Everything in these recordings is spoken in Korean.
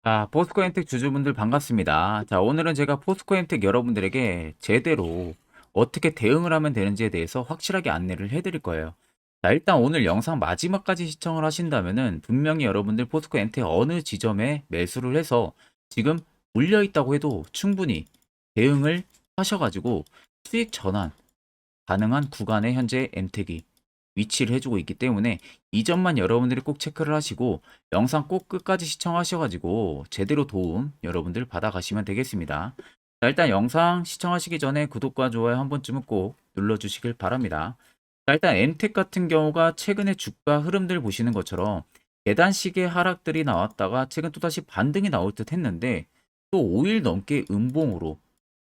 자, 포스코엔텍 주주분들 반갑습니다. 자, 오늘은 제가 포스코엔텍 여러분들에게 제대로 어떻게 대응을 하면 되는지에 대해서 확실하게 안내를 해드릴 거예요. 자, 일단 오늘 영상 마지막까지 시청을 하신다면은 분명히 여러분들 포스코엔텍 어느 지점에 매수를 해서 지금 물려 있다고 해도 충분히 대응을 하셔가지고 수익 전환 가능한 구간에 현재 엔텍이 위치를 해주고 있기 때문에 이 점만 여러분들이 꼭 체크를 하시고 영상 꼭 끝까지 시청하셔가지고 제대로 도움 여러분들 받아가시면 되겠습니다. 자, 일단 영상 시청하시기 전에 구독과 좋아요 한 번쯤은 꼭 눌러주시길 바랍니다. 자, 일단 엔텍 같은 경우가 최근에 주가 흐름들 보시는 것처럼 계단식의 하락들이 나왔다가 최근 또다시 반등이 나올 듯 했는데 또 5일 넘게 음봉으로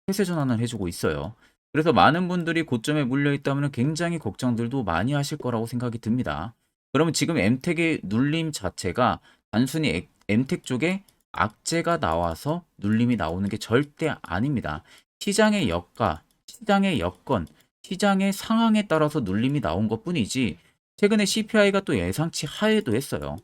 태세 전환을 해주고 있어요. 그래서 많은 분들이 고점에 물려 있다면 굉장히 걱정들도 많이 하실 거라고 생각이 듭니다. 그러면 지금 엠텍의 눌림 자체가 단순히 엠텍 쪽에 악재가 나와서 눌림이 나오는 게 절대 아닙니다. 시장의 여가, 시장의 여건, 시장의 상황에 따라서 눌림이 나온 것 뿐이지 최근에 CPI가 또 예상치 하회도 했어요.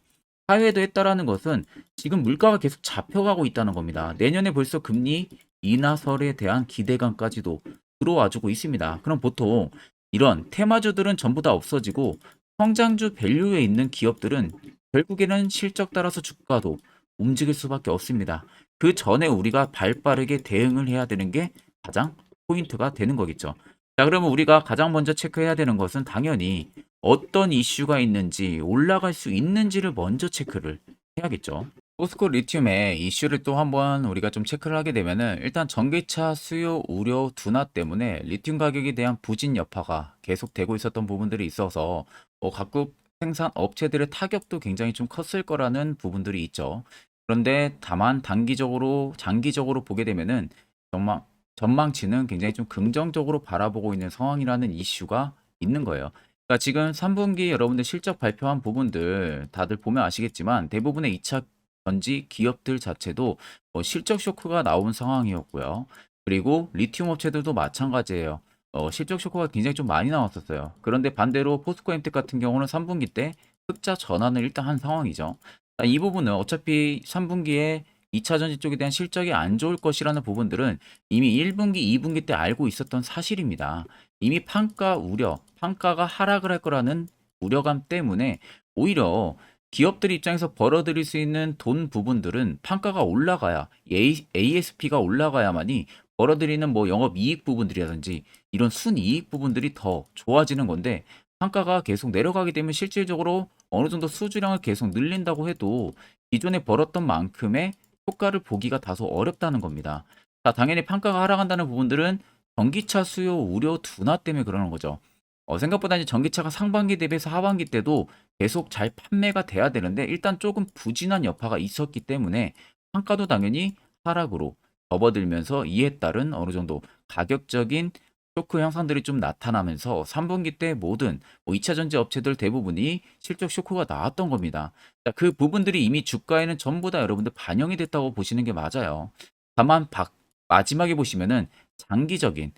하회도 했다라는 것은 지금 물가가 계속 잡혀가고 있다는 겁니다. 내년에 벌써 금리 인하설에 대한 기대감까지도 들어와주고 있습니다. 그럼 보통 이런 테마주들은 전부 다 없어지고 성장주 밸류에 있는 기업들은 결국에는 실적 따라서 주가도 움직일 수밖에 없습니다. 그 전에 우리가 발빠르게 대응을 해야 되는 게 가장 포인트가 되는 거겠죠. 자, 그러면 우리가 가장 먼저 체크해야 되는 것은 당연히 어떤 이슈가 있는지 올라갈 수 있는지를 먼저 체크를 해야겠죠. 포스코 리튬의 이슈를 또 한번 우리가 좀 체크를 하게 되면은 일단 전기차 수요 우려 둔화 때문에 리튬 가격에 대한 부진 여파가 계속되고 있었던 부분들이 있어서 각국 생산 업체들의 타격도 굉장히 좀 컸을 거라는 부분들이 있죠. 그런데 다만 단기적으로 장기적으로 보게 되면은 전망치는 굉장히 좀 긍정적으로 바라보고 있는 상황이라는 이슈가 있는 거예요. 그러니까 지금 3분기 여러분들 실적 발표한 부분들 다들 보면 아시겠지만 대부분의 2차 전지 기업들 자체도 실적 쇼크가 나온 상황이었고요. 그리고 리튬 업체들도 마찬가지예요. 실적 쇼크가 굉장히 좀 많이 나왔었어요. 그런데 반대로 포스코엔텍 같은 경우는 3분기 때 흑자 전환을 일단 한 상황이죠. 이 부분은 어차피 3분기에 2차 전지 쪽에 대한 실적이 안 좋을 것이라는 부분들은 이미 1분기, 2분기 때 알고 있었던 사실입니다. 이미 판가 우려, 판가가 하락을 할 거라는 우려감 때문에 오히려 기업들 입장에서 벌어들일 수 있는 돈 부분들은 판가가 올라가야 ASP가 올라가야만이 벌어들이는 뭐 영업이익 부분들이라든지 이런 순이익 부분들이 더 좋아지는 건데 판가가 계속 내려가게 되면 실질적으로 어느 정도 수주량을 계속 늘린다고 해도 기존에 벌었던 만큼의 효과를 보기가 다소 어렵다는 겁니다. 자, 당연히 판가가 하락한다는 부분들은 전기차 수요 우려 둔화 때문에 그러는 거죠. 생각보다 이제 전기차가 상반기 대비해서 하반기 때도 계속 잘 판매가 돼야 되는데 일단 조금 부진한 여파가 있었기 때문에 판가도 당연히 하락으로 접어들면서 이에 따른 어느 정도 가격적인 쇼크 현상들이 좀 나타나면서 3분기 때 모든 2차 전지 업체들 대부분이 실적 쇼크가 나왔던 겁니다. 자, 그 부분들이 이미 주가에는 전부 다 여러분들 반영이 됐다고 보시는 게 맞아요. 다만 마지막에 보시면은 장기적인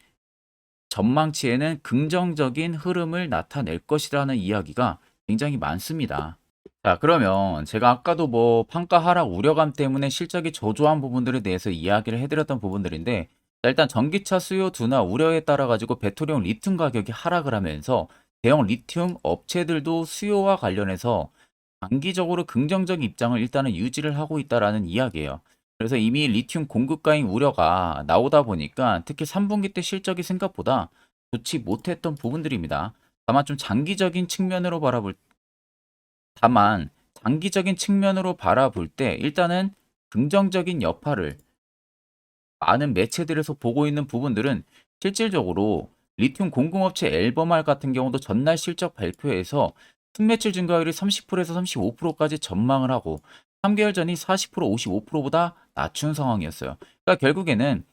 전망치에는 긍정적인 흐름을 나타낼 것이라는 이야기가 굉장히 많습니다. 자, 그러면 제가 아까도 뭐 판가 하락 우려감 때문에 실적이 저조한 부분들에 대해서 이야기를 해드렸던 부분들인데, 자, 일단 전기차 수요 둔화 우려에 따라 가지고 배터리용 리튬 가격이 하락을 하면서 대형 리튬 업체들도 수요와 관련해서 장기적으로 긍정적 입장을 일단은 유지를 하고 있다라는 이야기예요. 그래서 이미 리튬 공급과잉 우려가 나오다 보니까 특히 3분기 때 실적이 생각보다 좋지 못했던 부분들입니다. 다만 좀 장기적인 측면으로 바라볼 다만 장기적인 측면으로 바라볼 때 일단은 긍정적인 여파를 많은 매체들에서 보고 있는 부분들은 실질적으로 리튬 공급업체 앨범알 같은 경우도 전날 실적 발표에서 순매출 증가율이 30%에서 35%까지 전망을 하고 3개월 전이 40%, 55%보다 낮춘 상황이었어요. 그러니까 결국에는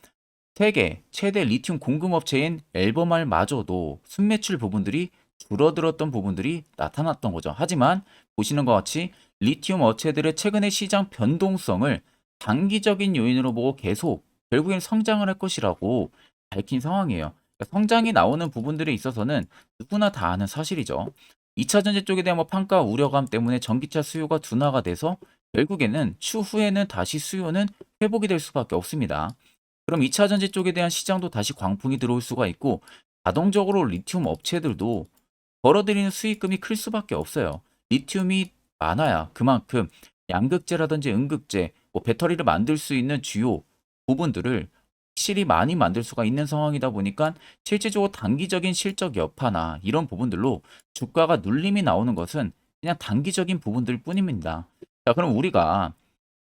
세계 최대 리튬 공급업체인 앨범알마저도 순매출 부분들이 줄어들었던 부분들이 나타났던 거죠. 하지만 보시는 것 같이 리튬 업체들의 최근의 시장 변동성을 단기적인 요인으로 보고 계속 결국엔 성장을 할 것이라고 밝힌 상황이에요. 그러니까 성장이 나오는 부분들에 있어서는 누구나 다 아는 사실이죠. 2차 전지 쪽에 대한 뭐 판가 우려감 때문에 전기차 수요가 둔화가 돼서 결국에는 추후에는 다시 수요는 회복이 될 수밖에 없습니다. 그럼 2차 전지 쪽에 대한 시장도 다시 광풍이 들어올 수가 있고, 자동적으로 리튬 업체들도 벌어들이는 수익금이 클 수밖에 없어요. 리튬이 많아야 그만큼 양극재라든지 음극재, 뭐 배터리를 만들 수 있는 주요 부분들을 확실히 많이 만들 수가 있는 상황이다 보니까 실질적으로 단기적인 실적 여파나 이런 부분들로 주가가 눌림이 나오는 것은 그냥 단기적인 부분들 뿐입니다. 자, 그럼 우리가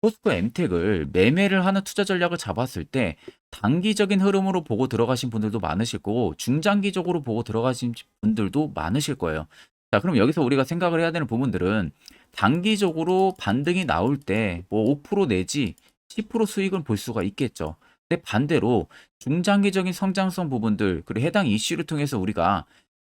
포스코 엠텍을 매매를 하는 투자 전략을 잡았을 때 단기적인 흐름으로 보고 들어가신 분들도 많으실 거고 중장기적으로 보고 들어가신 분들도 많으실 거예요. 자, 그럼 여기서 우리가 생각을 해야 되는 부분들은 단기적으로 반등이 나올 때 뭐 5% 내지 10% 수익을 볼 수가 있겠죠. 근데 반대로 중장기적인 성장성 부분들 그리고 해당 이슈를 통해서 우리가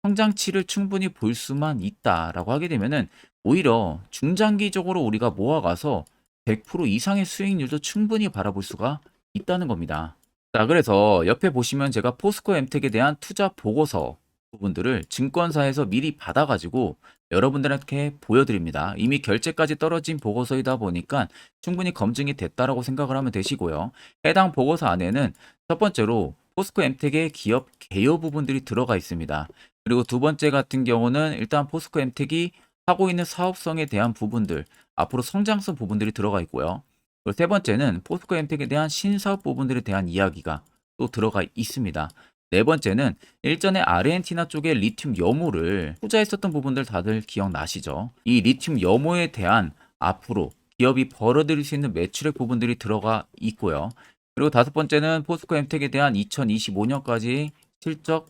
성장치를 충분히 볼 수만 있다라고 하게 되면은 오히려 중장기적으로 우리가 모아가서 100% 이상의 수익률도 충분히 바라볼 수가 있다는 겁니다. 자, 그래서 옆에 보시면 제가 포스코 엠텍에 대한 투자 보고서 부분들을 증권사에서 미리 받아가지고 여러분들한테 보여드립니다. 이미 결제까지 떨어진 보고서이다 보니까 충분히 검증이 됐다라고 생각을 하면 되시고요. 해당 보고서 안에는 첫 번째로 포스코 엠텍의 기업 개요 부분들이 들어가 있습니다. 그리고 두 번째 같은 경우는 일단 포스코 엠텍이 하고 있는 사업성에 대한 부분들, 앞으로 성장성 부분들이 들어가 있고요. 그리고 세 번째는 포스코 엠텍에 대한 신사업 부분들에 대한 이야기가 또 들어가 있습니다. 네 번째는 일전에 아르헨티나 쪽에 리튬 염호를 투자했었던 부분들 다들 기억나시죠? 이 리튬 염호에 대한 앞으로 기업이 벌어들일 수 있는 매출액 부분들이 들어가 있고요. 그리고 다섯 번째는 포스코 엠텍에 대한 2025년까지 실적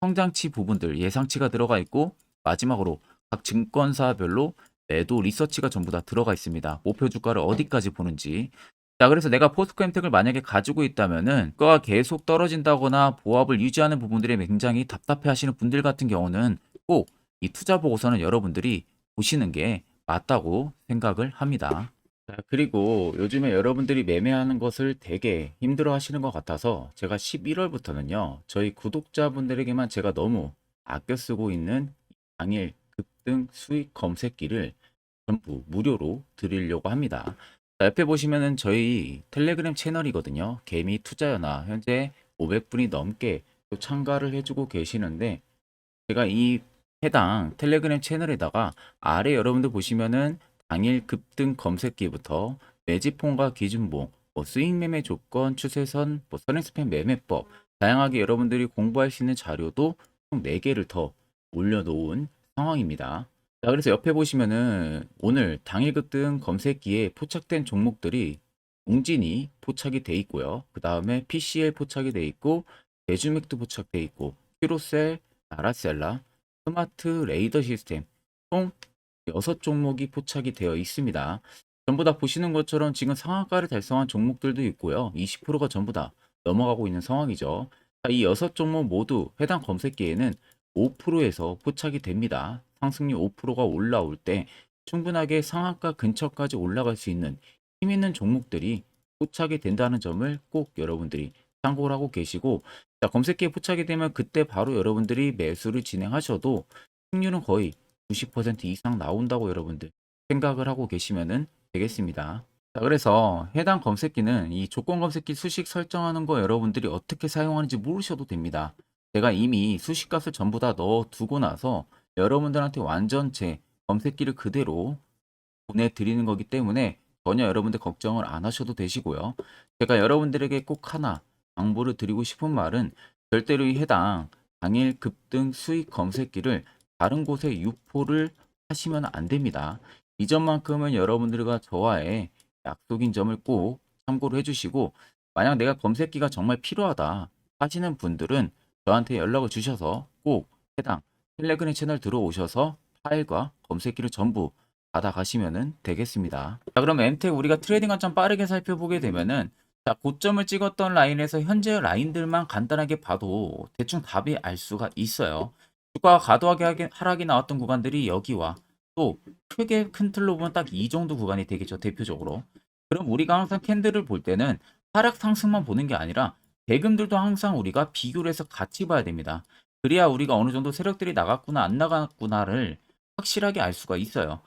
성장치 부분들 예상치가 들어가 있고, 마지막으로 각 증권사별로 매도 리서치가 전부 다 들어가 있습니다. 목표 주가를 어디까지 보는지. 자, 그래서 내가 포스코 엠텍을 만약에 가지고 있다면은 주가가 계속 떨어진다거나 보합을 유지하는 부분들에 굉장히 답답해 하시는 분들 같은 경우는 꼭 이 투자 보고서는 여러분들이 보시는 게 맞다고 생각을 합니다. 자, 그리고 요즘에 여러분들이 매매하는 것을 되게 힘들어 하시는 것 같아서 제가 11월부터는요, 저희 구독자분들에게만 제가 너무 아껴 쓰고 있는 당일 급등 수익 검색기를 전부 무료로 드리려고 합니다. 자, 옆에 보시면은 저희 텔레그램 채널이거든요. 개미 투자연화 현재 500분이 넘게 또 참가를 해주고 계시는데, 제가 이 해당 텔레그램 채널에다가 아래 여러분들 보시면은 당일 급등 검색기부터 매집폰과 기준봉, 뭐 스윙 매매 조건, 추세선, 뭐 선행스팬 매매법, 다양하게 여러분들이 공부할 수 있는 자료도 총 4개를 더 올려놓은 상황입니다. 자, 그래서 옆에 보시면은 오늘 당일 급등 검색기에 포착된 종목들이 웅진이 포착이 돼 있고요. 그 다음에 PCL 포착이 돼 있고, 대주맥도 포착돼 있고, 큐로셀, 아라셀라, 스마트 레이더 시스템 총 6종목이 포착이 되어 있습니다. 전부 다 보시는 것처럼 지금 상한가를 달성한 종목들도 있고요. 20%가 전부 다 넘어가고 있는 상황이죠. 자, 이 6종목 모두 해당 검색기에는 5%에서 포착이 됩니다. 상승률 5%가 올라올 때 충분하게 상한가 근처까지 올라갈 수 있는 힘 있는 종목들이 포착이 된다는 점을 꼭 여러분들이 참고를 하고 계시고, 자, 검색기에 포착이 되면 그때 바로 여러분들이 매수를 진행하셔도 승률은 거의 90% 이상 나온다고 여러분들 생각을 하고 계시면 되겠습니다. 자, 그래서 해당 검색기는 이 조건 검색기 수식 설정하는 거 여러분들이 어떻게 사용하는지 모르셔도 됩니다. 제가 이미 수식 값을 전부 다 넣어 두고 나서 여러분들한테 완전 제 검색기를 그대로 보내드리는 거기 때문에 전혀 여러분들 걱정을 안 하셔도 되시고요. 제가 여러분들에게 꼭 하나 당부를 드리고 싶은 말은, 절대로 이 해당 당일 급등 수익 검색기를 다른 곳에 유포를 하시면 안 됩니다. 이 점만큼은 여러분들과 저와의 약속인 점을 꼭 참고를 해주시고, 만약 내가 검색기가 정말 필요하다 하시는 분들은 저한테 연락을 주셔서 꼭 해당 텔레그램 채널 들어오셔서 파일과 검색기를 전부 받아가시면 되겠습니다. 자, 그럼 엠텍 우리가 트레이딩 관점 빠르게 살펴보게 되면은, 자, 고점을 찍었던 라인에서 현재 라인들만 간단하게 봐도 대충 답이 알 수가 있어요. 주가가 과도하게 하락이 나왔던 구간들이 여기와 또 크게 큰 틀로 보면 딱 이 정도 구간이 되겠죠, 대표적으로. 그럼 우리가 항상 캔들을 볼 때는 하락 상승만 보는 게 아니라 대금들도 항상 우리가 비교를 해서 같이 봐야 됩니다. 그래야 우리가 어느 정도 세력들이 나갔구나 안 나갔구나를 확실하게 알 수가 있어요.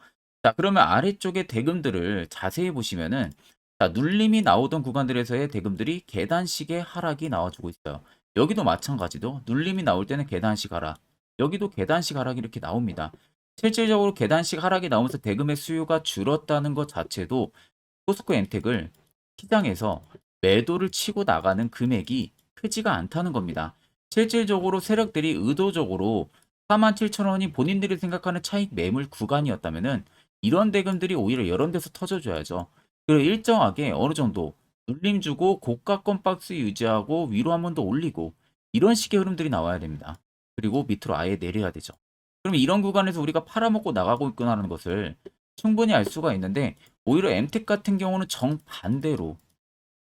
자, 그러면 아래쪽에 대금들을 자세히 보시면은 자, 눌림이 나오던 구간들에서의 대금들이 계단식의 하락이 나와주고 있어요. 여기도 마찬가지로 눌림이 나올 때는 계단식 하락, 여기도 계단식 하락이 이렇게 나옵니다. 실질적으로 계단식 하락이 나오면서 대금의 수요가 줄었다는 것 자체도 포스코 엔텍을 시장에서 매도를 치고 나가는 금액이 크지가 않다는 겁니다. 실질적으로 세력들이 의도적으로 47,000원이 본인들이 생각하는 차익 매물 구간이었다면은 이런 대금들이 오히려 이런 데서 터져줘야죠. 그리고 일정하게 어느 정도 눌림 주고 고가권 박스 유지하고 위로 한 번 더 올리고 이런 식의 흐름들이 나와야 됩니다. 그리고 밑으로 아예 내려야 되죠. 그럼 이런 구간에서 우리가 팔아먹고 나가고 있구나라는 것을 충분히 알 수가 있는데 오히려 엠텍 같은 경우는 정반대로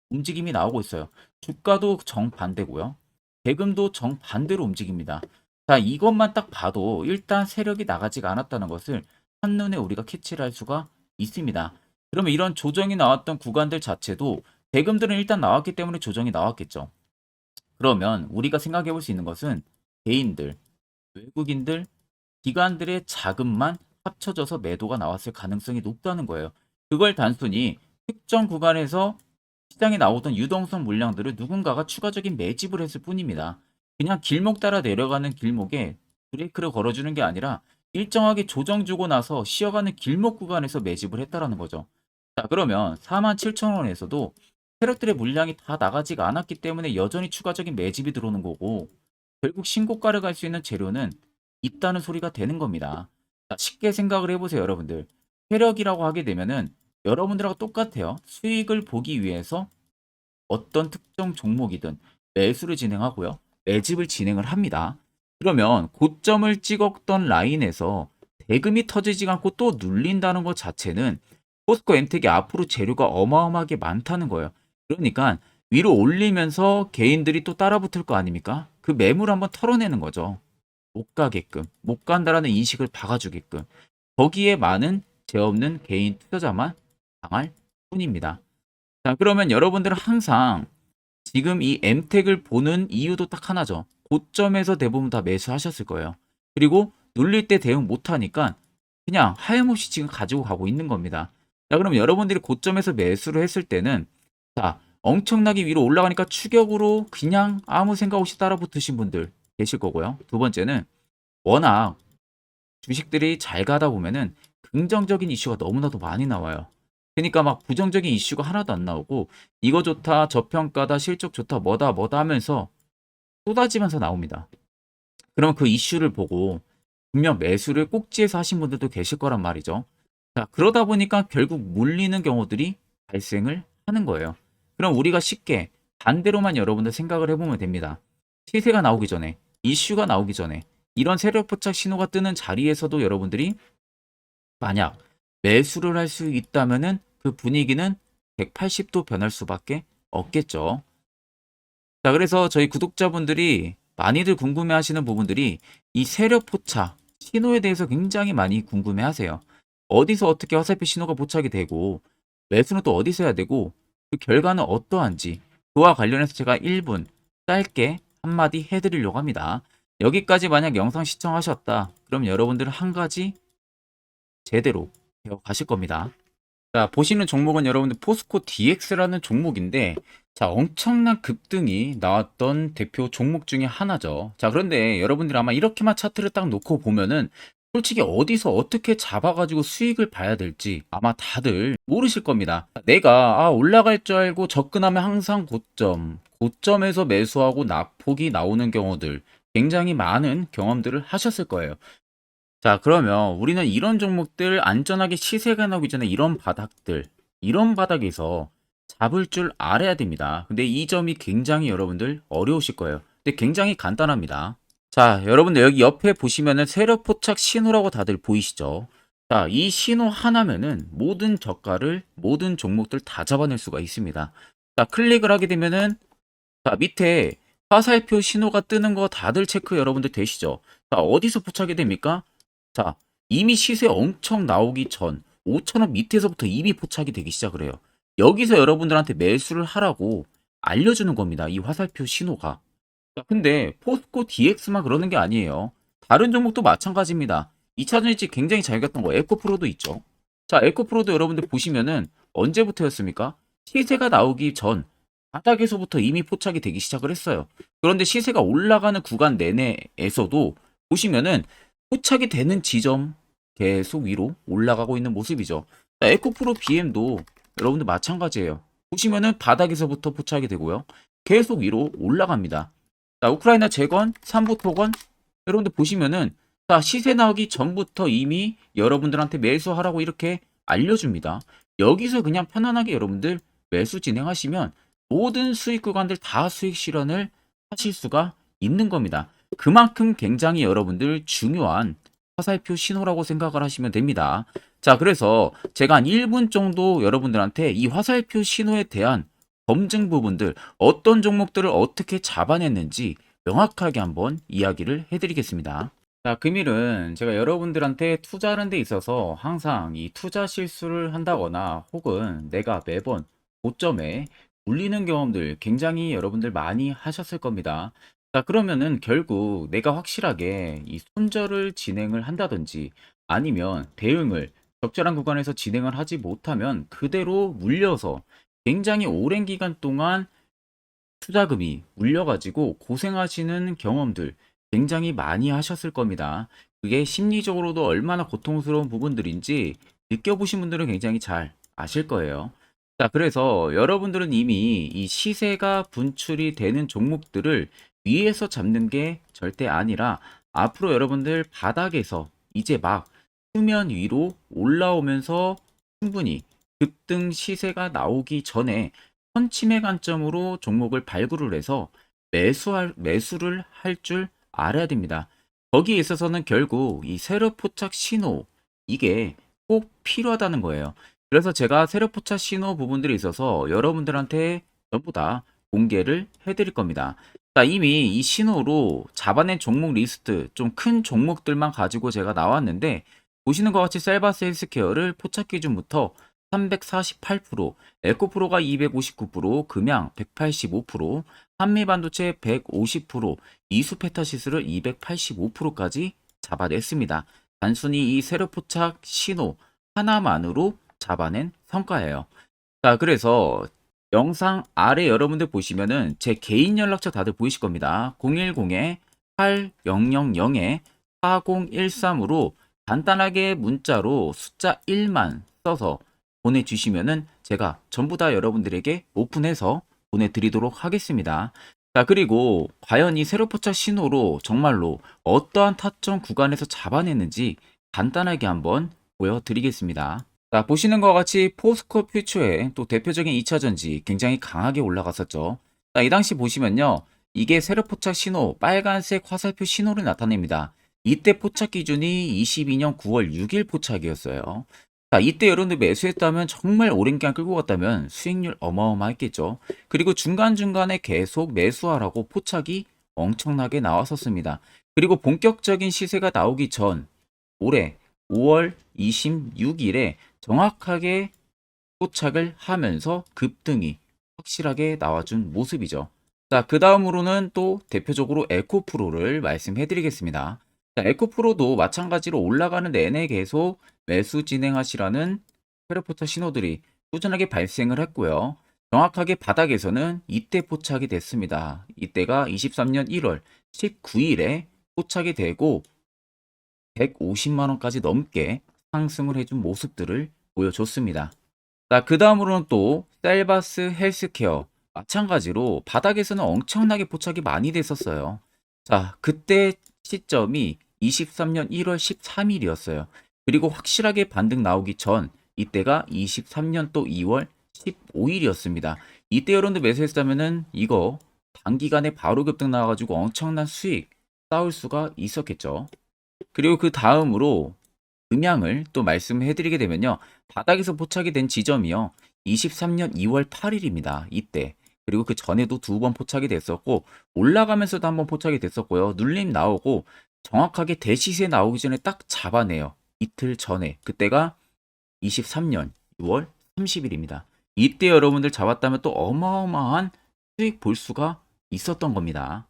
움직임이 나오고 있어요. 주가도 정반대고요. 대금도 정반대로 움직입니다. 자, 이것만 딱 봐도 일단 세력이 나가지가 않았다는 것을 한눈에 우리가 캐치를 할 수가 있습니다. 그러면 이런 조정이 나왔던 구간들 자체도 대금들은 일단 나왔기 때문에 조정이 나왔겠죠. 그러면 우리가 생각해 볼 수 있는 것은 개인들, 외국인들, 기관들의 자금만 합쳐져서 매도가 나왔을 가능성이 높다는 거예요. 그걸 단순히 특정 구간에서 시장에 나오던 유동성 물량들을 누군가가 추가적인 매집을 했을 뿐입니다. 그냥 길목 따라 내려가는 길목에 브레이크를 걸어주는 게 아니라 일정하게 조정 주고 나서 쉬어가는 길목 구간에서 매집을 했다라는 거죠. 자, 그러면 47,000원에서도 세력들의 물량이 다 나가지가 않았기 때문에 여전히 추가적인 매집이 들어오는 거고 결국 신고가를 갈 수 있는 재료는 있다는 소리가 되는 겁니다. 자, 쉽게 생각을 해보세요, 여러분들. 세력이라고 하게 되면은 여러분들하고 똑같아요. 수익을 보기 위해서 어떤 특정 종목이든 매수를 진행하고요. 매집을 진행을 합니다. 그러면 고점을 찍었던 라인에서 대금이 터지지 않고 또 눌린다는 것 자체는 포스코 엔텍이 앞으로 재료가 어마어마하게 많다는 거예요. 그러니까 위로 올리면서 개인들이 또 따라붙을 거 아닙니까? 그 매물 한번 털어내는 거죠. 못 가게끔, 못 간다라는 인식을 박아주게끔. 거기에 많은 죄 없는 개인 투자자만 당할 뿐입니다. 자, 그러면 여러분들은 항상 지금 이 엠텍을 보는 이유도 딱 하나죠. 고점에서 대부분 다 매수하셨을 거예요. 그리고 눌릴 때 대응 못하니까 그냥 하염없이 지금 가지고 가고 있는 겁니다. 자, 그럼 여러분들이 고점에서 매수를 했을 때는 자, 엄청나게 위로 올라가니까 추격으로 그냥 아무 생각 없이 따라붙으신 분들 계실 거고요. 두 번째는 워낙 주식들이 잘 가다 보면은 긍정적인 이슈가 너무나도 많이 나와요. 그러니까 막 부정적인 이슈가 하나도 안 나오고 이거 좋다, 저평가다, 실적 좋다, 뭐다, 뭐다 하면서 쏟아지면서 나옵니다. 그러면 그 이슈를 보고 분명 매수를 꼭지에서 하신 분들도 계실 거란 말이죠. 자, 그러다 보니까 결국 물리는 경우들이 발생을 하는 거예요. 그럼 우리가 쉽게 반대로만 여러분들 생각을 해보면 됩니다. 시세가 나오기 전에, 이슈가 나오기 전에 이런 세력 포착 신호가 뜨는 자리에서도 여러분들이 만약 매수를 할 수 있다면은 그 분위기는 180도 변할 수밖에 없겠죠. 자, 그래서 저희 구독자분들이 많이들 궁금해 하시는 부분들이 이 세력 포착 신호에 대해서 굉장히 많이 궁금해 하세요. 어디서 어떻게 화살표 신호가 포착이 되고 매수는 또 어디서 해야 되고 그 결과는 어떠한지 그와 관련해서 제가 1분 짧게 한마디 해드리려고 합니다. 여기까지 만약 영상 시청하셨다. 그럼 여러분들은 한 가지 제대로 배워 가실 겁니다. 자, 보시는 종목은 여러분들 포스코 DX라는 종목인데, 자, 엄청난 급등이 나왔던 대표 종목 중에 하나죠. 자, 그런데 여러분들이 아마 이렇게만 차트를 딱 놓고 보면은 솔직히 어디서 어떻게 잡아가지고 수익을 봐야 될지 아마 다들 모르실 겁니다. 내가 올라갈 줄 알고 접근하면 항상 고점에서 매수하고 낙폭이 나오는 경우들 굉장히 많은 경험들을 하셨을 거예요. 자, 그러면 우리는 이런 종목들 안전하게 시세가 나오기 전에 이런 바닥에서 잡을 줄 알아야 됩니다. 근데 이 점이 굉장히 여러분들 어려우실 거예요. 근데 굉장히 간단합니다. 자, 여러분들 여기 옆에 보시면은 세력 포착 신호라고 다들 보이시죠? 자, 이 신호 하나면은 모든 저가를, 모든 종목들 다 잡아낼 수가 있습니다. 자, 클릭을 하게 되면은 자, 밑에 화살표 신호가 뜨는 거 다들 체크 여러분들 되시죠? 자, 어디서 포착이 됩니까? 자, 이미 시세 엄청 나오기 전 5,000원 밑에서부터 이미 포착이 되기 시작을 해요. 여기서 여러분들한테 매수를 하라고 알려주는 겁니다. 이 화살표 신호가. 자, 근데 포스코 DX만 그러는 게 아니에요. 다른 종목도 마찬가지입니다. 2차전일지 굉장히 잘 갔던 거 에코프로도 있죠. 자, 에코프로도 여러분들 보시면은 언제부터였습니까? 시세가 나오기 전 바닥에서부터 이미 포착이 되기 시작을 했어요. 그런데 시세가 올라가는 구간 내내에서도 보시면은 포착이 되는 지점 계속 위로 올라가고 있는 모습이죠. 자, 에코프로 BM도 여러분들 마찬가지예요. 보시면은 바닥에서부터 포착이 되고요. 계속 위로 올라갑니다. 자, 우크라이나 재건, 삼부 토건 여러분들 보시면은 자, 시세 나오기 전부터 이미 여러분들한테 매수하라고 이렇게 알려줍니다. 여기서 그냥 편안하게 여러분들 매수 진행하시면 모든 수익 구간들 다 수익 실현을 하실 수가 있는 겁니다. 그만큼 굉장히 여러분들 중요한 화살표 신호라고 생각을 하시면 됩니다. 자, 그래서 제가 한 1분 정도 여러분들한테 이 화살표 신호에 대한 검증 부분들, 어떤 종목들을 어떻게 잡아냈는지 명확하게 한번 이야기를 해드리겠습니다. 자, 금일은 제가 여러분들한테 투자하는 데 있어서 항상 이 투자 실수를 한다거나 혹은 내가 매번 고점에 물리는 경험들 굉장히 여러분들 많이 하셨을 겁니다. 자, 그러면은 결국 내가 확실하게 이 손절을 진행을 한다든지 아니면 대응을 적절한 구간에서 진행을 하지 못하면 그대로 물려서 굉장히 오랜 기간 동안 투자금이 물려가지고 고생하시는 경험들 굉장히 많이 하셨을 겁니다. 그게 심리적으로도 얼마나 고통스러운 부분들인지 느껴보신 분들은 굉장히 잘 아실 거예요. 자, 그래서 여러분들은 이미 이 시세가 분출이 되는 종목들을 위에서 잡는 게 절대 아니라 앞으로 여러분들 바닥에서 이제 막 수면 위로 올라오면서 충분히 급등 시세가 나오기 전에 선침의 관점으로 종목을 발굴을 해서 매수를 할 줄 알아야 됩니다. 거기에 있어서는 결국 이 세력 포착 신호 이게 꼭 필요하다는 거예요. 그래서 제가 세력 포착 신호 부분들이 있어서 여러분들한테 전부 다 공개를 해드릴 겁니다. 자, 이미 이 신호로 잡아낸 종목 리스트 좀 큰 종목들만 가지고 제가 나왔는데 보시는 것 같이 셀바스 헬스케어를 포착 기준부터 348%, 에코프로가 259%, 금양 185%, 한미반도체 150%, 이수페타시스를 285%까지 잡아냈습니다. 단순히 이 세력포착 신호 하나만으로 잡아낸 성과예요. 자, 그래서 영상 아래 여러분들 보시면은 제 개인 연락처 다들 보이실 겁니다. 010-8013-4013으로 간단하게 문자로 숫자 1만 써서 보내주시면은 제가 전부 다 여러분들에게 오픈해서 보내드리도록 하겠습니다. 자, 그리고 과연 이 세로 포착 신호로 정말로 어떠한 타점 구간에서 잡아냈는지 간단하게 한번 보여드리겠습니다. 자, 보시는 것과 같이 포스코 퓨처의 또 대표적인 2차전지 굉장히 강하게 올라갔었죠. 자, 이 당시 보시면요. 이게 세로 포착 신호, 빨간색 화살표 신호를 나타냅니다. 이때 포착 기준이 22년 9월 6일 포착이었어요. 자, 이때 여러분들 매수했다면 정말 오랜 기간 끌고 갔다면 수익률 어마어마했겠죠. 그리고 중간중간에 계속 매수하라고 포착이 엄청나게 나왔었습니다. 그리고 본격적인 시세가 나오기 전 올해 5월 26일에 정확하게 포착을 하면서 급등이 확실하게 나와준 모습이죠. 자, 그 다음으로는 또 대표적으로 에코프로를 말씀해 드리겠습니다. 자, 에코프로도 마찬가지로 올라가는 내내 계속 매수 진행하시라는 페르포터 신호들이 꾸준하게 발생을 했고요. 정확하게 바닥에서는 이때 포착이 됐습니다. 이때가 23년 1월 19일에 포착이 되고 150만 원까지 넘게 상승을 해준 모습들을 보여줬습니다. 자, 그 다음으로는 또 셀바스 헬스케어 마찬가지로 바닥에서는 엄청나게 포착이 많이 됐었어요. 자, 그때 시점이 23년 1월 13일이었어요. 그리고 확실하게 반등 나오기 전 이때가 23년 또 2월 15일이었습니다. 이때 여러분들 매수했다면은 이거 단기간에 바로 급등 나와가지고 엄청난 수익 쌓을 수가 있었겠죠. 그리고 그 다음으로 음향을 또 말씀해 드리게 되면요. 바닥에서 포착이 된 지점이요. 23년 2월 8일입니다. 이때. 그리고 그 전에도 두 번 포착이 됐었고 올라가면서도 한번 포착이 됐었고요. 눌림 나오고 정확하게 대시세 나오기 전에 딱 잡아내요. 이틀 전에. 그때가 23년 6월 30일입니다. 이때 여러분들 잡았다면 또 어마어마한 수익 볼 수가 있었던 겁니다.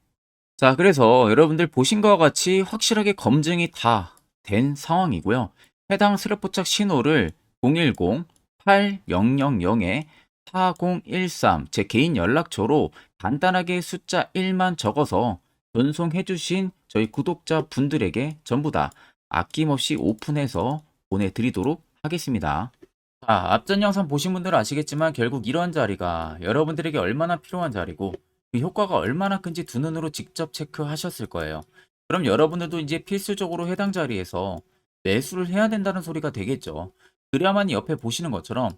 자, 그래서 여러분들 보신 것과 같이 확실하게 검증이 다 된 상황이고요. 해당 스랩포착 신호를 010-8000-4013 제 개인 연락처로 간단하게 숫자 1만 적어서 전송해 주신 저희 구독자 분들에게 전부 다 아낌없이 오픈해서 보내드리도록 하겠습니다. 자, 앞전 영상 보신 분들은 아시겠지만 결국 이런 자리가 여러분들에게 얼마나 필요한 자리고 그 효과가 얼마나 큰지 두 눈으로 직접 체크하셨을 거예요. 그럼 여러분들도 이제 필수적으로 해당 자리에서 매수를 해야 된다는 소리가 되겠죠. 그래야만 옆에 보시는 것처럼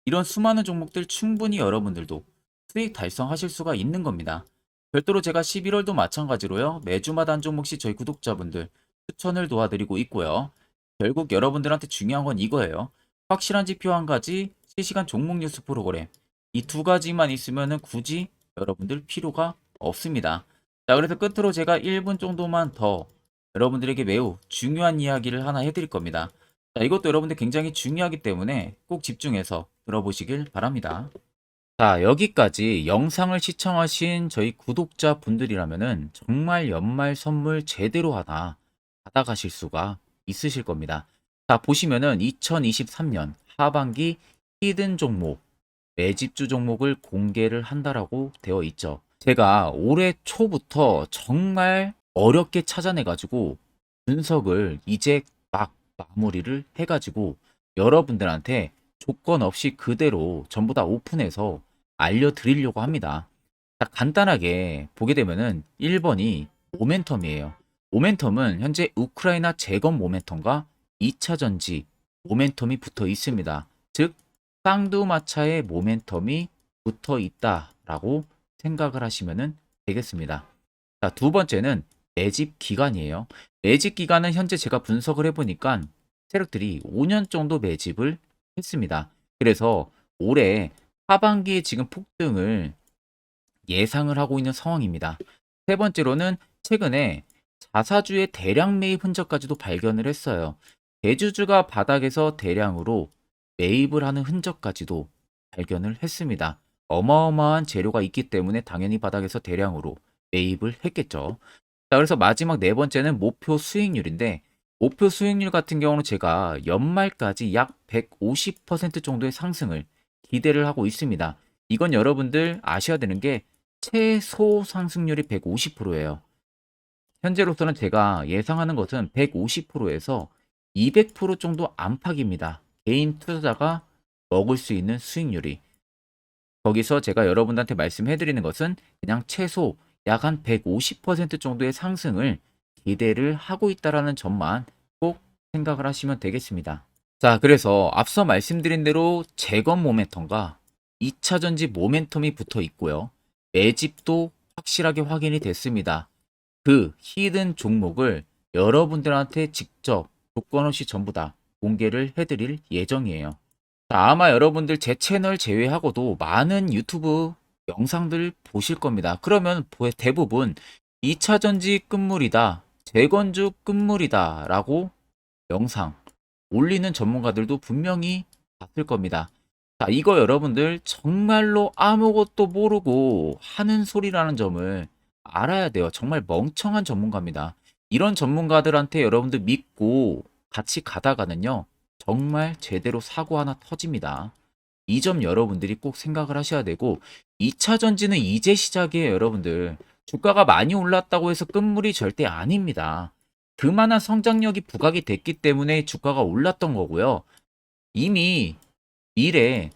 이런 수많은 종목들 충분히 여러분들도 수익 달성하실 수가 있는 겁니다. 별도로 제가 11월도 마찬가지로요. 매주마다 한 종목씩 저희 구독자분들 추천을 도와드리고 있고요. 결국 여러분들한테 중요한 건 이거예요. 확실한 지표 한 가지, 실시간 종목 뉴스 프로그램. 이 두 가지만 있으면 굳이 여러분들 필요가 없습니다. 자, 그래서 끝으로 제가 1분 정도만 더 여러분들에게 매우 중요한 이야기를 하나 해드릴 겁니다. 자, 이것도 여러분들 굉장히 중요하기 때문에 꼭 집중해서 들어보시길 바랍니다. 자, 여기까지 영상을 시청하신 저희 구독자분들이라면은 정말 연말 선물 제대로 하나 받아가실 수가 있으실 겁니다. 자, 보시면은 2023년 하반기 히든 종목, 매집주 종목을 공개를 한다라고 되어 있죠. 제가 올해 초부터 정말 어렵게 찾아내가지고 분석을 이제 막 마무리를 해가지고 여러분들한테 조건 없이 그대로 전부 다 오픈해서 알려드리려고 합니다. 자, 간단하게 보게 되면은 1번이 모멘텀이에요. 모멘텀은 현재 우크라이나 재건 모멘텀과 2차 전지 모멘텀이 붙어 있습니다. 즉 쌍두마차의 모멘텀이 붙어 있다라고 생각을 하시면 되겠습니다. 자, 두 번째는 매집 기간이에요. 매집 기간은 현재 제가 분석을 해보니까 세력들이 5년 정도 매집을 했습니다. 그래서 올해 하반기에 지금 폭등을 예상을 하고 있는 상황입니다. 세 번째로는 최근에 자사주의 대량 매입 흔적까지도 발견을 했어요. 대주주가 바닥에서 대량으로 매입을 하는 흔적까지도 발견을 했습니다. 어마어마한 재료가 있기 때문에 당연히 바닥에서 대량으로 매입을 했겠죠. 자, 그래서 마지막 네 번째는 목표 수익률인데 목표 수익률 같은 경우는 제가 연말까지 약 150% 정도의 상승을 기대를 하고 있습니다. 이건 여러분들 아셔야 되는 게 최소 상승률이 150%예요. 현재로서는 제가 예상하는 것은 150%에서 200% 정도 안팎입니다. 개인 투자자가 먹을 수 있는 수익률이. 거기서 제가 여러분들한테 말씀해 드리는 것은 그냥 최소 약 한 150% 정도의 상승을 기대를 하고 있다라는 점만 꼭 생각을 하시면 되겠습니다. 자, 그래서 앞서 말씀드린 대로 재건 모멘텀과 2차 전지 모멘텀이 붙어 있고요. 매집도 확실하게 확인이 됐습니다. 그 히든 종목을 여러분들한테 직접 조건 없이 전부 다 공개를 해드릴 예정이에요. 자, 아마 여러분들 제 채널 제외하고도 많은 유튜브 영상들 보실 겁니다. 그러면 대부분 2차 전지 끝물이다, 재건주 끝물이다 라고 영상 올리는 전문가들도 분명히 봤을 겁니다. 자, 이거 여러분들 정말로 아무것도 모르고 하는 소리라는 점을 알아야 돼요. 정말 멍청한 전문가입니다. 이런 전문가들한테 여러분들 믿고 같이 가다가는요, 정말 제대로 사고 하나 터집니다. 이 점 여러분들이 꼭 생각을 하셔야 되고, 2차 전지는 이제 시작이에요, 여러분들. 주가가 많이 올랐다고 해서 끝물이 절대 아닙니다. 그만한 성장력이 부각이 됐기 때문에 주가가 올랐던 거고요. 이미 미래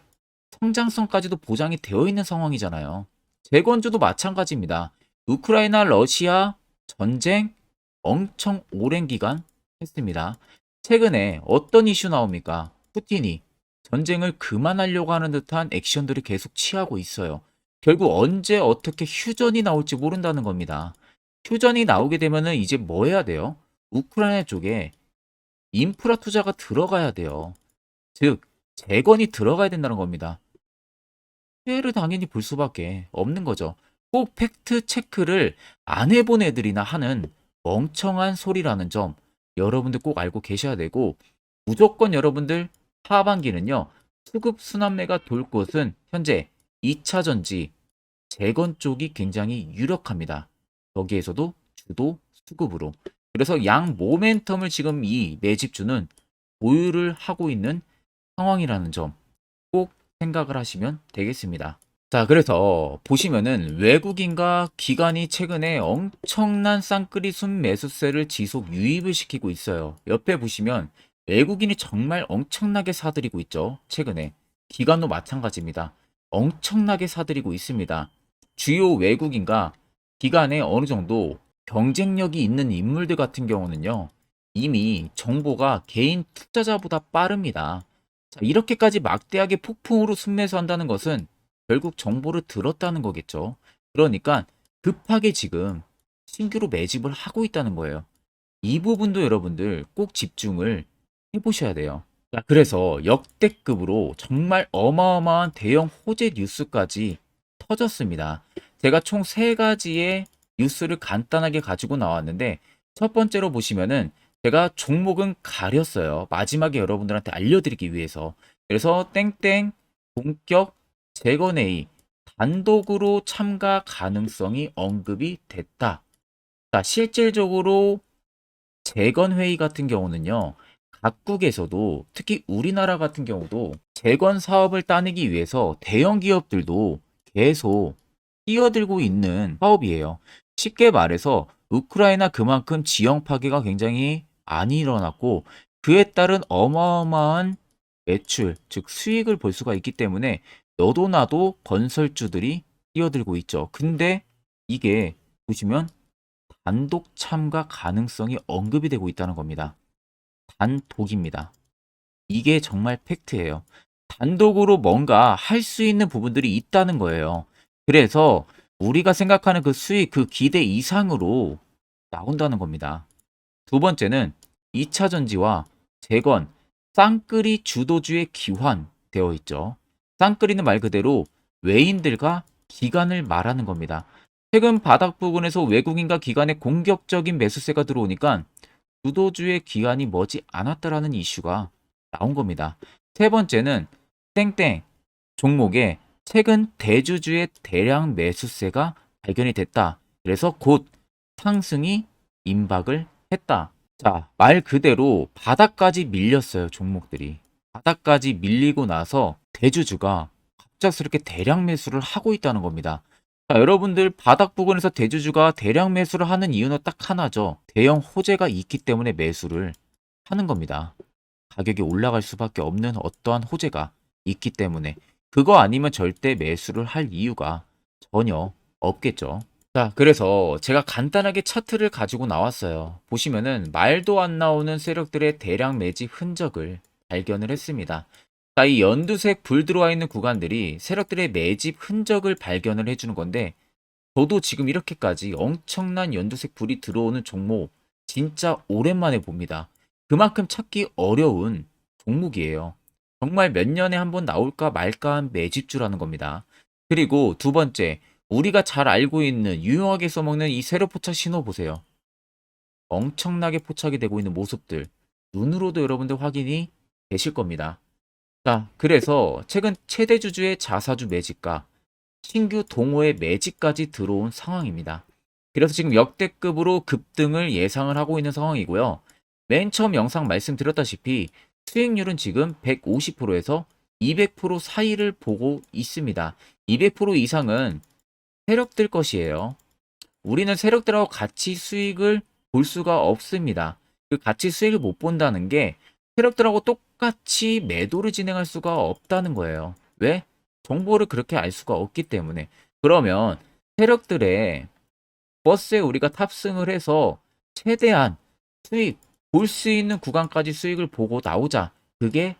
성장성까지도 보장이 되어 있는 상황이잖아요. 재건주도 마찬가지입니다. 우크라이나 러시아 전쟁 엄청 오랜 기간 했습니다. 최근에 어떤 이슈 나옵니까? 푸틴이 전쟁을 그만하려고 하는 듯한 액션들을 계속 취하고 있어요. 결국 언제 어떻게 휴전이 나올지 모른다는 겁니다. 휴전이 나오게 되면은 이제 뭐 해야 돼요? 우크라이나 쪽에 인프라 투자가 들어가야 돼요. 즉, 재건이 들어가야 된다는 겁니다. 피해를 당연히 볼 수밖에 없는 거죠. 꼭 팩트 체크를 안 해본 애들이나 하는 멍청한 소리라는 점 여러분들 꼭 알고 계셔야 되고, 무조건 여러분들 하반기는요, 수급 순환매가 돌 곳은 현재 2차 전지 재건 쪽이 굉장히 유력합니다. 거기에서도 주도 수급으로. 그래서 양 모멘텀을 지금 이 매집주는 보유를 하고 있는 상황이라는 점 꼭 생각을 하시면 되겠습니다. 자, 그래서 보시면은 외국인과 기관이 최근에 엄청난 쌍끌이 순매수세를 지속 유입을 시키고 있어요. 옆에 보시면 외국인이 정말 엄청나게 사들이고 있죠. 최근에. 기관도 마찬가지입니다. 엄청나게 사들이고 있습니다. 주요 외국인과 기관에 어느 정도 경쟁력이 있는 인물들 같은 경우는요. 이미 정보가 개인 투자자보다 빠릅니다. 자, 이렇게까지 막대하게 폭풍으로 순매수한다는 것은 결국 정보를 들었다는 거겠죠. 그러니까 급하게 지금 신규로 매집을 하고 있다는 거예요. 이 부분도 여러분들 꼭 집중을 해보셔야 돼요. 자, 그래서 역대급으로 정말 어마어마한 대형 호재 뉴스까지 터졌습니다. 제가 총 세 가지의 뉴스를 간단하게 가지고 나왔는데 첫 번째로 보시면은 제가 종목은 가렸어요. 마지막에 여러분들한테 알려드리기 위해서. 그래서 땡땡 본격 재건회의 단독으로 참가 가능성이 언급이 됐다. 자, 실질적으로 재건회의 같은 경우는요. 각국에서도 특히 우리나라 같은 경우도 재건 사업을 따내기 위해서 대형 기업들도 계속 뛰어들고 있는 사업이에요. 쉽게 말해서 우크라이나 그만큼 지형 파괴가 굉장히 많이 일어났고 그에 따른 어마어마한 매출, 즉 수익을 볼 수가 있기 때문에 너도 나도 건설주들이 뛰어들고 있죠. 근데 이게 보시면 단독 참가 가능성이 언급이 되고 있다는 겁니다. 단독입니다. 이게 정말 팩트예요. 단독으로 뭔가 할 수 있는 부분들이 있다는 거예요. 그래서 우리가 생각하는 그 수익, 그 기대 이상으로 나온다는 겁니다. 두 번째는 2차 전지와 재건, 쌍끌이 주도주의 기환되어 있죠. 쌍끌이는 말 그대로 외인들과 기관을 말하는 겁니다. 최근 바닥 부근에서 외국인과 기관의 공격적인 매수세가 들어오니까 주도주의 기관이 머지 않았다라는 이슈가 나온 겁니다. 세 번째는 땡땡 종목에 최근 대주주의 대량 매수세가 발견이 됐다. 그래서 곧 상승이 임박을 했다. 자, 말 그대로 바닥까지 밀렸어요, 종목들이. 바닥까지 밀리고 나서 대주주가 갑작스럽게 대량 매수를 하고 있다는 겁니다. 자, 여러분들 바닥 부근에서 대주주가 대량 매수를 하는 이유는 딱 하나죠. 대형 호재가 있기 때문에 매수를 하는 겁니다. 가격이 올라갈 수밖에 없는 어떠한 호재가 있기 때문에 그거 아니면 절대 매수를 할 이유가 전혀 없겠죠. 자, 그래서 제가 간단하게 차트를 가지고 나왔어요. 보시면은 말도 안 나오는 세력들의 대량 매집 흔적을 발견을 했습니다. 자, 이 연두색 불 들어와 있는 구간들이 세력들의 매집 흔적을 발견을 해주는 건데 저도 지금 이렇게까지 엄청난 연두색 불이 들어오는 종목 진짜 오랜만에 봅니다. 그만큼 찾기 어려운 종목이에요. 정말 몇 년에 한 번 나올까 말까 한 매집주라는 겁니다. 그리고 두 번째, 우리가 잘 알고 있는 유용하게 써먹는 이 세로 포착 신호 보세요. 엄청나게 포착이 되고 있는 모습들 눈으로도 여러분들 확인이 되실 겁니다. 자, 그래서 최근 최대 주주의 자사주 매집과 신규 동호회 매집까지 들어온 상황입니다. 그래서 지금 역대급으로 급등을 예상을 하고 있는 상황이고요. 맨 처음 영상 말씀드렸다시피 수익률은 지금 150%에서 200% 사이를 보고 있습니다. 200% 이상은 세력들 것이에요. 우리는 세력들하고 같이 수익을 볼 수가 없습니다. 그 같이 수익을 못 본다는 게 세력들하고 똑같이 매도를 진행할 수가 없다는 거예요. 왜? 정보를 그렇게 알 수가 없기 때문에. 그러면 세력들의 버스에 우리가 탑승을 해서 최대한 수익, 볼 수 있는 구간까지 수익을 보고 나오자. 그게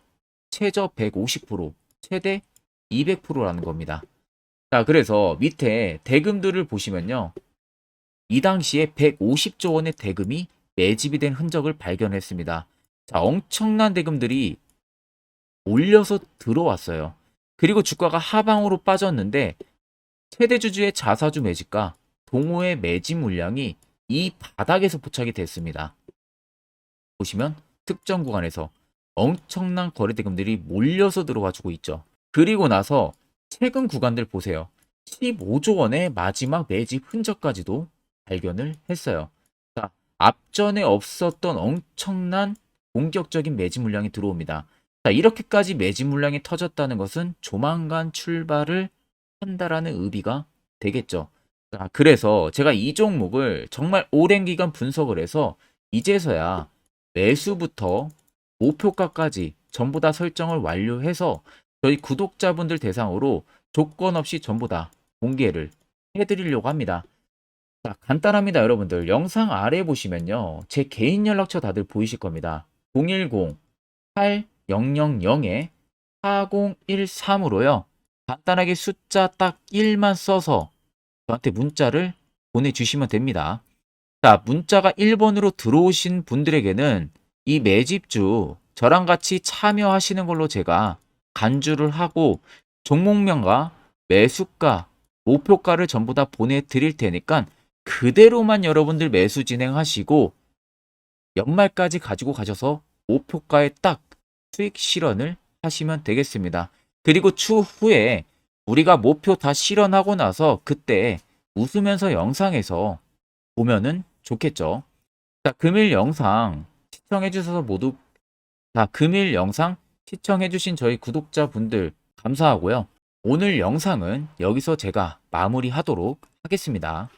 최저 150%, 최대 200%라는 겁니다. 자, 그래서 밑에 대금들을 보시면요. 이 당시에 150조 원의 대금이 매집이 된 흔적을 발견했습니다. 자, 엄청난 대금들이 올려서 들어왔어요. 그리고 주가가 하방으로 빠졌는데 최대 주주의 자사주 매집과 동호회 매집 물량이 이 바닥에서 포착이 됐습니다. 보시면 특정 구간에서 엄청난 거래 대금들이 몰려서 들어와주고 있죠. 그리고 나서 최근 구간들 보세요. 15조 원의 마지막 매집 흔적까지도 발견을 했어요. 자, 앞전에 없었던 엄청난 공격적인 매집 물량이 들어옵니다. 자, 이렇게까지 매집 물량이 터졌다는 것은 조만간 출발을 한다라는 의미가 되겠죠. 자, 그래서 제가 이 종목을 정말 오랜 기간 분석을 해서 이제서야 매수부터 목표가까지 전부 다 설정을 완료해서 저희 구독자분들 대상으로 조건 없이 전부 다 공개를 해드리려고 합니다. 자, 간단합니다, 여러분들. 영상 아래 보시면요. 제 개인 연락처 다들 보이실 겁니다. 010-8013-4013으로요. 간단하게 숫자 딱 1만 써서 저한테 문자를 보내주시면 됩니다. 자, 문자가 1번으로 들어오신 분들에게는 이 매집주 저랑 같이 참여하시는 걸로 제가 간주를 하고 종목명과 매수가, 목표가를 전부 다 보내드릴 테니까 그대로만 여러분들 매수 진행하시고 연말까지 가지고 가셔서 목표가에 딱 수익 실현을 하시면 되겠습니다. 그리고 추후에 우리가 목표 다 실현하고 나서 그때 웃으면서 영상에서 보면은 좋겠죠. 자, 금일 영상 시청해 주셔서 모두 금일 영상 시청해 주신 저희 구독자분들 감사하고요. 오늘 영상은 여기서 제가 마무리하도록 하겠습니다.